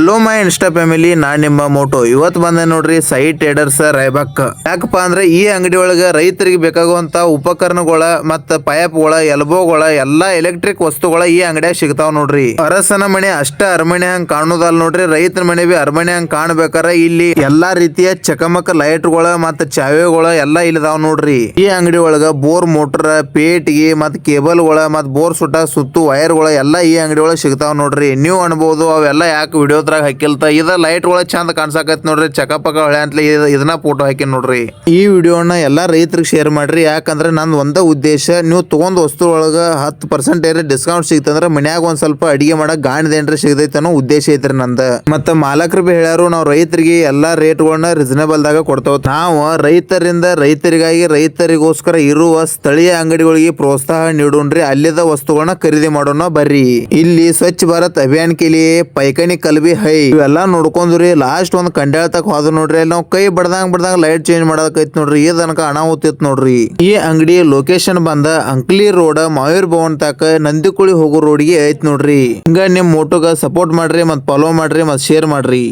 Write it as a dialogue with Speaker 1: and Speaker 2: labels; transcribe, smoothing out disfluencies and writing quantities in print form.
Speaker 1: Hello my insta family, ನಾನ್ ನಿಮ್ಮ Moto. ಇವತ್ತು ಬಂದೆ ನೋಡ್ರಿ ಸಾಯಿ ಟ್ರೇಡರ್ಸ್ ರಾಯಬಾಗ್. ಯಾಕಪ್ಪ ಅಂದ್ರೆ ಈ ಅಂಗಡಿ ಒಳಗ ರೈತರಿಗೆ ಬೇಕಾಗುವಂತ ಉಪಕರಣಗಳ ಮತ್ತ ಪೈಪ್ಗಳ ಎಲ್ಬೋಗಳ ಎಲ್ಲಾ ಎಲೆಕ್ಟ್ರಿಕ್ ವಸ್ತುಗಳ ಈ ಅಂಗಡಿಯಾಗ ಸಿಗ್ತಾವ್ ನೋಡ್ರಿ. ಅರಸನ ಮನೆ ಅಷ್ಟ ಅರಮನೆ ಹಂಗ ಕಾಣುದಲ್ಲ ನೋಡ್ರಿ, ರೈತರ ಮನೆ ಬಿ ಅರಮನೆ ಹಂಗ ಕಾಣ್ಬೇಕಾರ ಇಲ್ಲಿ ಎಲ್ಲಾ ರೀತಿಯ ಚಕಮಕ ಲೈಟ್ಗಳ ಮತ್ತ ಚಾವಿಗಳ ಎಲ್ಲಾ ಇಲ್ಲಿದಾವ್ ನೋಡ್ರಿ. ಈ ಅಂಗಡಿ ಒಳಗ ಬೋರ್ ಮೋಟರ್, ಪೇಟಿಗೆ ಮತ್ತ ಕೇಬಲ್ಗಳ ಮತ್ತ ಬೋರ್ ಸುತ್ತು ವೈರ್ಗಳ ಎಲ್ಲಾ ಈ ಅಂಗಡಿ ಒಳಗ ಸಿಗ್ತಾವ್ ನೋಡ್ರಿ. ನೀವು ಅನ್ಬಹುದು ಅವೆಲ್ಲ ಯಾಕೆ ವಿಡಿಯೋದ್ರಾಗ ಹಾಕಿಲ್ತ, ಇದ ಲೈಟ್ ಒಳಗ ಚಂದ ಕಾಣ್ಸಾಕತ್ ನೋಡ್ರಿ, ಚಕಪಕ ಹೊಳೆ ಅಂತಲೇ ಇದನ್ನ ಫೋಟೋ ಹಾಕಿ ನೋಡ್ರಿ. ಈ ವಿಡಿಯೋನ ಎಲ್ಲಾ ರೈತರಿಗೆ ಶೇರ್ ಮಾಡ್ರಿ, ಯಾಕಂದ್ರೆ ನಂದು ಒಂದ ಉದ್ದೇಶ, ನೀವು ತಗೊಂಡ್ ವಸ್ತು ಒಳಗ 10% ಡಿಸ್ಕೌಂಟ್ ಸಿಗ್ತಂದ್ರ ಮನ್ಯಾಗ ಒಂದ್ ಸ್ವಲ್ಪ ಅಡಿಗೆ ಮಾಡಕ್ ಗಾಣದೇನ್ರಿ ಸಿಗತೈತೆ ಅನ್ನೋ ಉದ್ದೇಶ ಐತ್ರಿ ನಂದ. ಮತ್ತ ಮಾಲಕರು ಬಿ ಹೇಳ್ಯಾರು, ನಾವು ರೈತರಿಗೆ ಎಲ್ಲಾ ರೇಟ್ಗಳನ್ನ ರೀಸನೇಬಲ್ ದಾಗ ಕೊಡ್ತಾವ. ನಾವು ರೈತರಿಂದ ರೈತರಿಗಾಗಿ ರೈತರಿಗೋಸ್ಕರ ಇರುವ ಸ್ಥಳೀಯ ಅಂಗಡಿಗಳಿಗೆ ಪ್ರೋತ್ಸಾಹ ನೀಡೋಣ್ರಿ, ಅಲ್ಲಿದ ವಸ್ತುಗಳನ್ನ ಖರೀದಿ ಮಾಡೋಣ ಬರ್ರಿ. ಇಲ್ಲಿ ಸ್ವಚ್ಛ ಭಾರತ್ ಅಭಿಯಾನ ಕೇಳಿಯೇ ಪೈಕನಿ ಕಲ್ಬಿ ಹೈ ಇವೆಲ್ಲಾ ನೋಡ್ಕೊಂಡ್ರಿ. ಲಾಸ್ಟ್ ಒಂದ್ ಕಂಡ್ಯಾಳ ತಕ ಹೋದ ನೋಡ್ರಿ, ಅಲ್ಲಿ ನಾವು ಕೈ ಬಡ್ದಂಗ ಲೈಟ್ ಚೇಂಜ್ ಮಾಡಕೈತ್ ನೋಡ್ರಿ, ಈ ತನಕ ಅನಾಹುತಿತ್ ನೋಡ್ರಿ. ಈ ಅಂಗಡಿ ಲೊಕೇಶನ್ ಬಂದ ಅಂಕ್ಲಿ ರೋಡ್ ಮಾಯೂರ್ ಭವನ್ ತಕ ನಂದಿಕುಳಿ ಹೋಗೋ ರೋಡ್ಗೆ ಐತ್ ನೋಡ್ರಿ. ಹಿಂಗ ನಿಮ್ ಮೋಟೋಗ ಸಪೋರ್ಟ್ ಮಾಡ್ರಿ, ಮತ್ ಫಾಲೋ ಮಾಡ್ರಿ, ಮತ್ ಶೇರ್ ಮಾಡ್ರಿ.